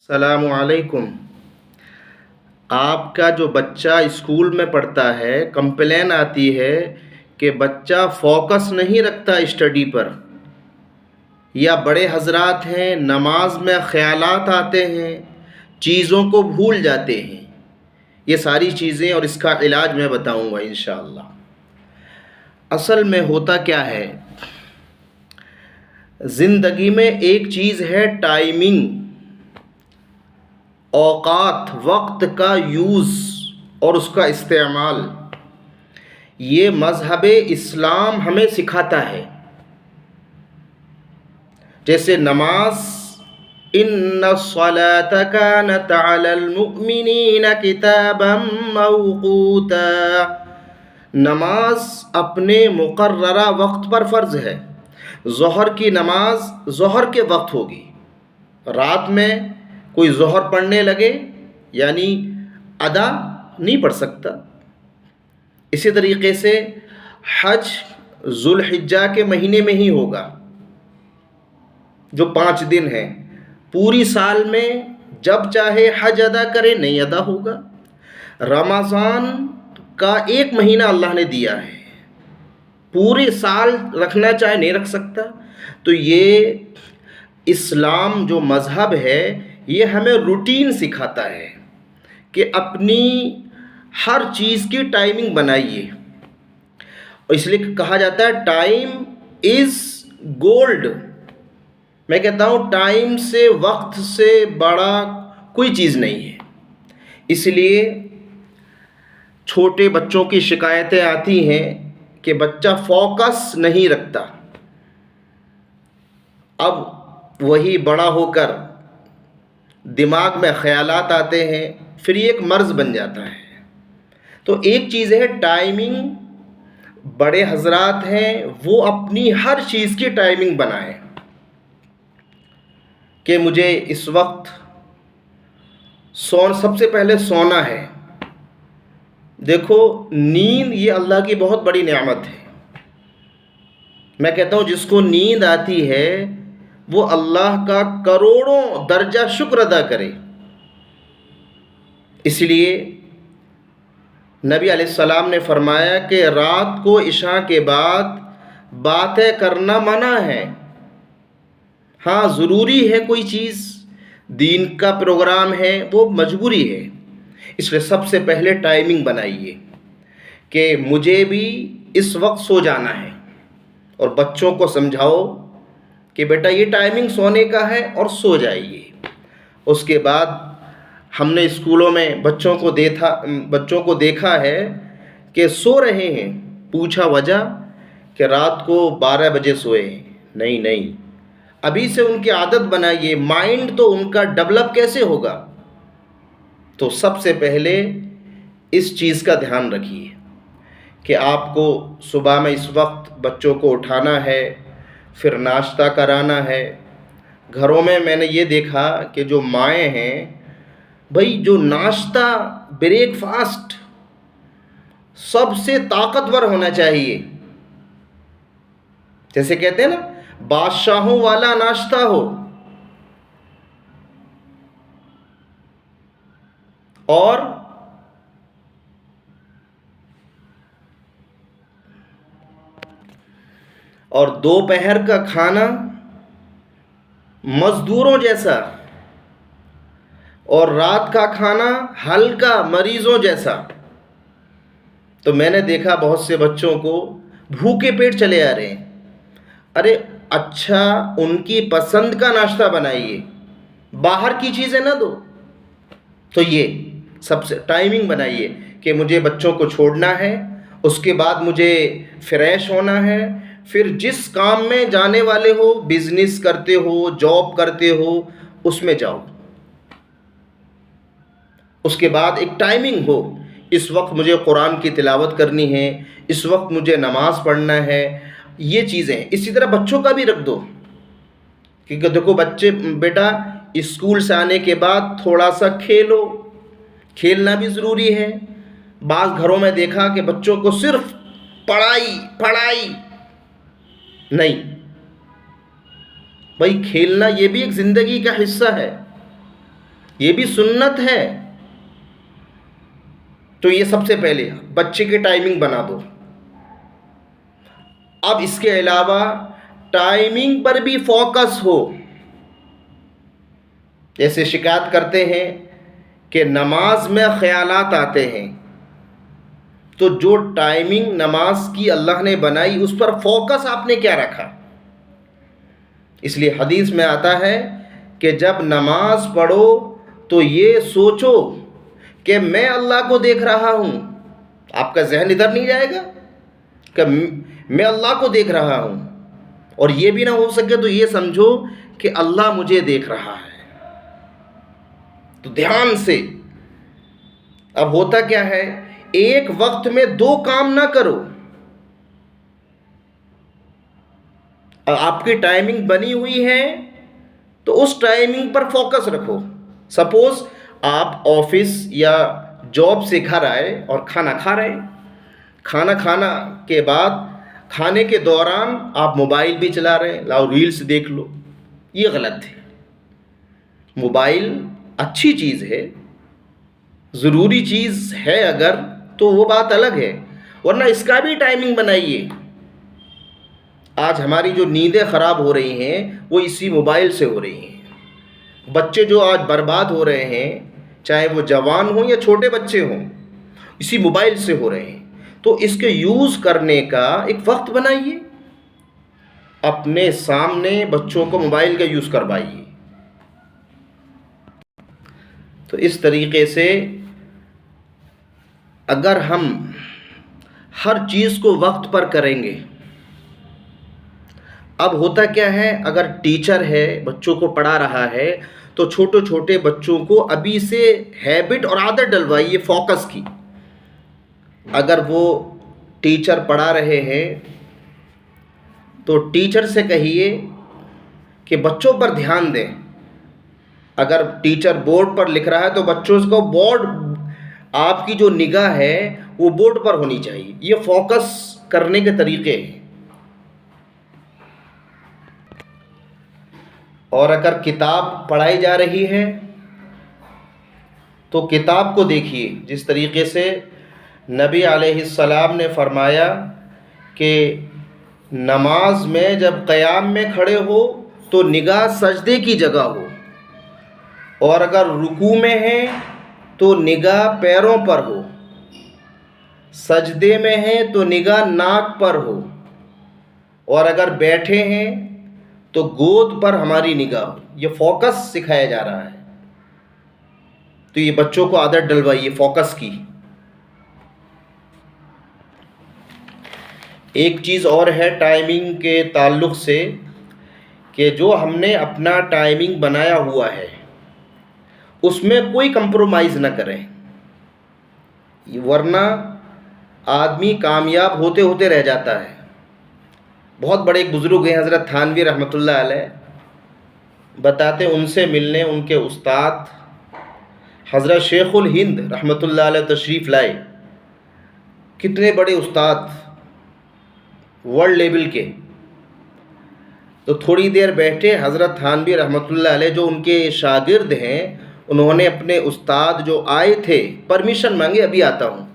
السلام علیکم۔ آپ کا جو بچہ اسکول میں پڑھتا ہے، کمپلین آتی ہے کہ بچہ فوکس نہیں رکھتا اسٹڈی پر، یا بڑے حضرات ہیں نماز میں خیالات آتے ہیں، چیزوں کو بھول جاتے ہیں۔ یہ ساری چیزیں اور اس کا علاج میں بتاؤں گا انشاءاللہ۔ اصل میں ہوتا کیا ہے، زندگی میں ایک چیز ہے ٹائمنگ، اوقات، وقت کا یوز اور اس کا استعمال۔ یہ مذہب اسلام ہمیں سکھاتا ہے۔ جیسے نماز، ان الصلاۃ کانت علی المؤمنین کتابا موقوتا، نماز اپنے مقررہ وقت پر فرض ہے۔ ظہر کی نماز ظہر کے وقت ہوگی، رات میں کوئی ظہر پڑھنے لگے یعنی ادا نہیں پڑھ سکتا۔ اسی طریقے سے حج ذوالحجہ کے مہینے میں ہی ہوگا، جو 5 دن ہیں، پوری سال میں جب چاہے حج ادا کرے نہیں ادا ہوگا۔ رمضان کا 1 مہینہ اللہ نے دیا ہے، پورے سال رکھنا چاہے نہیں رکھ سکتا۔ تو یہ اسلام جو مذہب ہے یہ ہمیں روٹین سکھاتا ہے کہ اپنی ہر چیز کی ٹائمنگ بنائیے، اور اس لیے کہا جاتا ہے ٹائم از گولڈ۔ میں کہتا ہوں ٹائم سے، وقت سے بڑا کوئی چیز نہیں ہے۔ اس لیے چھوٹے بچوں کی شکایتیں آتی ہیں کہ بچہ فوکس نہیں رکھتا، اب وہی بڑا ہو کر دماغ میں خیالات آتے ہیں، پھر یہ ایک مرض بن جاتا ہے۔ تو ایک چیز ہے ٹائمنگ، بڑے حضرات ہیں وہ اپنی ہر چیز کی ٹائمنگ بنائیں کہ مجھے اس وقت سب سے پہلے سونا ہے۔ دیکھو نیند یہ اللہ کی بہت بڑی نعمت ہے۔ میں کہتا ہوں جس کو نیند آتی ہے وہ اللہ کا کروڑوں درجہ شکر ادا کرے۔ اس لیے نبی علیہ السلام نے فرمایا کہ رات کو عشاء کے بعد باتیں کرنا منع ہے۔ ہاں ضروری ہے، کوئی چیز دین کا پروگرام ہے وہ مجبوری ہے، اس لیے سب سے پہلے ٹائمنگ بنائیے کہ مجھے بھی اس وقت سو جانا ہے، اور بچوں کو سمجھاؤ کہ بیٹا یہ ٹائمنگ سونے کا ہے اور سو جائیے۔ اس کے بعد ہم نے اسکولوں میں بچوں کو دیکھا ہے کہ سو رہے ہیں، پوچھا وجہ کہ رات کو 12 بجے سوئے ہیں۔ نہیں، ابھی سے ان کی عادت بنائیے، مائنڈ تو ان کا ڈیولپ کیسے ہوگا؟ تو سب سے پہلے اس چیز کا دھیان رکھیے کہ آپ کو صبح میں اس وقت بچوں کو اٹھانا ہے، پھر ناشتہ کرانا ہے۔ گھروں میں نے یہ دیکھا کہ جو مائیں ہیں بھائی، جو ناشتہ بریک فاسٹ سب سے طاقتور ہونا چاہیے، جیسے کہتے ہیں نا بادشاہوں والا ناشتہ ہو، اور دوپہر کا کھانا مزدوروں جیسا، اور رات کا کھانا ہلکا مریضوں جیسا۔ تو میں نے دیکھا بہت سے بچوں کو بھوکے پیٹ چلے آ رہے ہیں۔ ارے اچھا ان کی پسند کا ناشتہ بنائیے، باہر کی چیزیں نہ دو۔ تو یہ سب سے ٹائمنگ بنائیے کہ مجھے بچوں کو چھوڑنا ہے، اس کے بعد مجھے فریش ہونا ہے، پھر جس کام میں جانے والے ہو، بزنس کرتے ہو، جاب کرتے ہو، اس میں جاؤ۔ اس کے بعد ایک ٹائمنگ ہو، اس وقت مجھے قرآن کی تلاوت کرنی ہے، اس وقت مجھے نماز پڑھنا ہے۔ یہ چیزیں اسی طرح بچوں کا بھی رکھ دو، کیونکہ دیکھو بیٹا اسکول سے آنے کے بعد تھوڑا سا کھیلنا بھی ضروری ہے۔ بعض گھروں میں دیکھا کہ بچوں کو صرف پڑھائی نہیں، بھائی کھیلنا یہ بھی ایک زندگی کا حصہ ہے۔ یہ بھی سنت ہے. تو یہ سب سے پہلے بچے کی ٹائمنگ بنا دو. اب اس کے علاوہ ٹائمنگ پر بھی فوکس ہو. جیسے شکایت کرتے ہیں کہ نماز میں خیالات آتے ہیں، تو جو ٹائمنگ نماز کی اللہ نے بنائی اس پر فوکس آپ نے کیا رکھا؟ اس لیے حدیث میں آتا ہے کہ جب نماز پڑھو تو یہ سوچو کہ میں اللہ کو دیکھ رہا ہوں. آپ کا ذہن ادھر نہیں جائے گا کہ میں اللہ کو دیکھ رہا ہوں، اور یہ بھی نہ ہو سکے تو یہ سمجھو کہ اللہ مجھے دیکھ رہا ہے. تو دھیان سے. اب ہوتا کیا ہے، ایک وقت میں دو کام نہ کرو. آپ کی ٹائمنگ بنی ہوئی ہے تو اس ٹائمنگ پر فوکس رکھو. سپوز آپ آفس یا جاب سے گھر آئے اور کھانا کھا رہے ہیں. کھانا کھانا کے بعد کھانے کے دوران آپ موبائل بھی چلا رہے ہیں، لاؤ ریلز دیکھ لو. یہ غلط ہے. موبائل اچھی چیز ہے، ضروری چیز ہے اگر، تو وہ بات الگ ہے، ورنہ اس کا بھی ٹائمنگ بنائیے. آج ہماری جو نیندیں خراب ہو رہی ہیں وہ اسی موبائل سے ہو رہی ہیں. بچے جو آج برباد ہو رہے ہیں، چاہے وہ جوان ہوں یا چھوٹے بچے ہوں، اسی موبائل سے ہو رہے ہیں. تو اس کے یوز کرنے کا ایک وقت بنائیے. اپنے سامنے بچوں کو موبائل کا یوز کروائیے. تو اس طریقے سے اگر ہم ہر چیز کو وقت پر کریں گے. اب ہوتا کیا ہے، اگر ٹیچر ہے بچوں کو پڑھا رہا ہے تو چھوٹے چھوٹے بچوں کو ابھی سے ہیبٹ اور عادت ڈلوائیے فوکس کی. اگر وہ ٹیچر پڑھا رہے ہیں تو ٹیچر سے کہیے کہ بچوں پر دھیان دیں. اگر ٹیچر بورڈ پر لکھ رہا ہے تو بچوں کو بورڈ، آپ کی جو نگاہ ہے وہ بورڈ پر ہونی چاہیے. یہ فوکس کرنے کے طریقے ہیں. اور اگر کتاب پڑھائی جا رہی ہے تو کتاب کو دیکھیے. جس طریقے سے نبی علیہ السلام نے فرمایا کہ نماز میں جب قیام میں کھڑے ہو تو نگاہ سجدے کی جگہ ہو، اور اگر رکوع میں ہیں تو نگاہ پیروں پر ہو، سجدے میں ہیں تو نگاہ ناک پر ہو، اور اگر بیٹھے ہیں تو گود پر ہماری نگاہ ہو. یہ فوکس سکھایا جا رہا ہے. تو یہ بچوں کو عادت ڈلوائیے فوکس کی. ایک چیز اور ہے ٹائمنگ کے تعلق سے، کہ جو ہم نے اپنا ٹائمنگ بنایا ہوا ہے اس میں کوئی کمپرومائز نہ کریں، ورنہ آدمی کامیاب ہوتے ہوتے رہ جاتا ہے. بہت بڑے ایک بزرگ ہیں حضرت تھانوی رحمۃ اللہ علیہ، بتاتے ان سے ملنے ان کے استاد حضرت شیخ الہند رحمۃ اللہ علیہ تشریف لائے. کتنے بڑے استاد، ورلڈ لیول کے. تو تھوڑی دیر بیٹھے، حضرت تھانوی رحمۃ اللہ علیہ جو ان کے شاگرد ہیں انہوں نے اپنے استاد جو آئے تھے پرمیشن مانگے، ابھی آتا ہوں،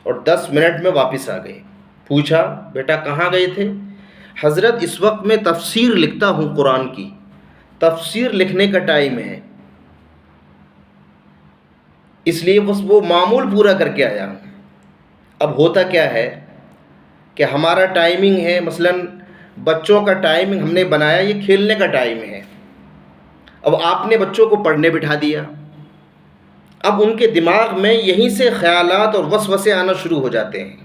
اور 10 منٹ میں واپس آ گئے. پوچھا بیٹا کہاں گئے تھے؟ حضرت اس وقت میں تفسیر لکھتا ہوں قرآن کی، تفسیر لکھنے کا ٹائم ہے، اس لیے بس وہ معمول پورا کر کے آیا. اب ہوتا کیا ہے کہ ہمارا ٹائمنگ ہے، مثلاً بچوں کا ٹائمنگ ہم نے بنایا یہ کھیلنے کا ٹائم ہے. اب آپ نے بچوں کو پڑھنے بٹھا دیا. اب ان کے دماغ میں یہیں سے خیالات اور وسوسے آنا شروع ہو جاتے ہیں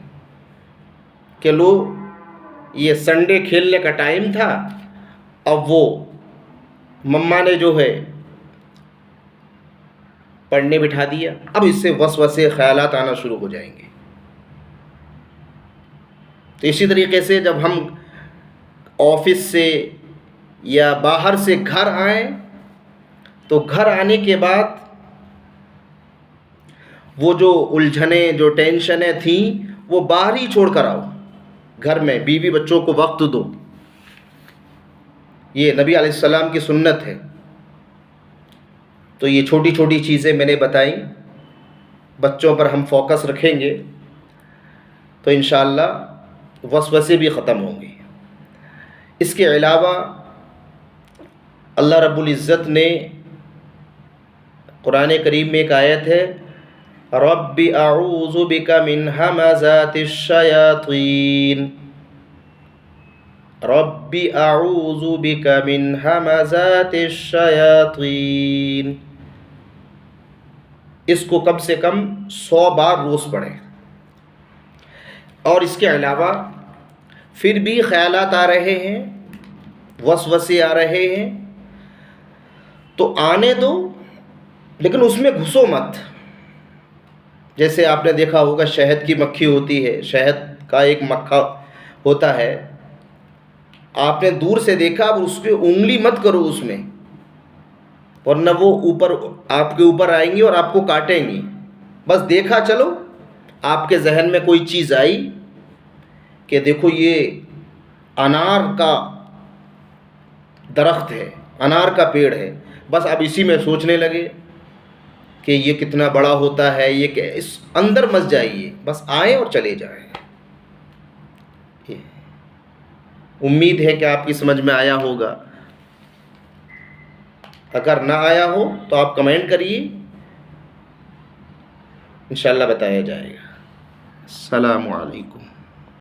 کہ لو یہ سنڈے کھیلنے کا ٹائم تھا، اب وہ مما نے جو ہے پڑھنے بٹھا دیا. اب اس سے وسوسے خیالات آنا شروع ہو جائیں گے. تو اسی طریقے سے جب ہم آفس سے یا باہر سے گھر آئیں تو گھر آنے کے بعد وہ جو الجھنیں، جو ٹینشنیں تھیں وہ باہر ہی چھوڑ کر آؤ. گھر میں بیوی بچوں کو وقت دو. یہ نبی علیہ السلام کی سنت ہے. تو یہ چھوٹی چھوٹی چیزیں میں نے بتائیں، بچوں پر ہم فوکس رکھیں گے تو انشاءاللہ وسوسے بھی ختم ہوں گے۔ اس کے علاوہ اللہ رب العزت نے قرآن کریم میں ایک آیت ہے، رب اعوذ بک من ہمزات الشیاطین، رب اعوذ بک من ہمزات الشیاطین۔ اس کو کم سے کم 100 بار روز پڑھیں۔ اور اس کے علاوہ پھر بھی خیالات آ رہے ہیں، وسوسے آ رہے ہیں، تو آنے دو لیکن اس میں گھسو مت۔ جیسے آپ نے دیکھا ہوگا شہد کی مکھی ہوتی ہے، شہد کا ایک مکھا ہوتا ہے، آپ نے دور سے دیکھا، اب اس پہ انگلی مت کرو اس میں، ورنہ وہ اوپر آپ کے اوپر آئیں گی اور آپ کو کاٹیں گی۔ بس دیکھا چلو، آپ کے ذہن میں کوئی چیز آئی کہ دیکھو یہ انار کا درخت ہے، انار کا پیڑ ہے، بس آپ اسی میں سوچنے لگے کہ یہ کتنا بڑا ہوتا ہے، یہ کہ اس اندر مت جائیے، بس آئیں اور چلے جائیں۔ امید ہے کہ آپ کی سمجھ میں آیا ہوگا، اگر نہ آیا ہو تو آپ کمنٹ کریے، انشاءاللہ بتایا جائے گا۔ السلام علیکم۔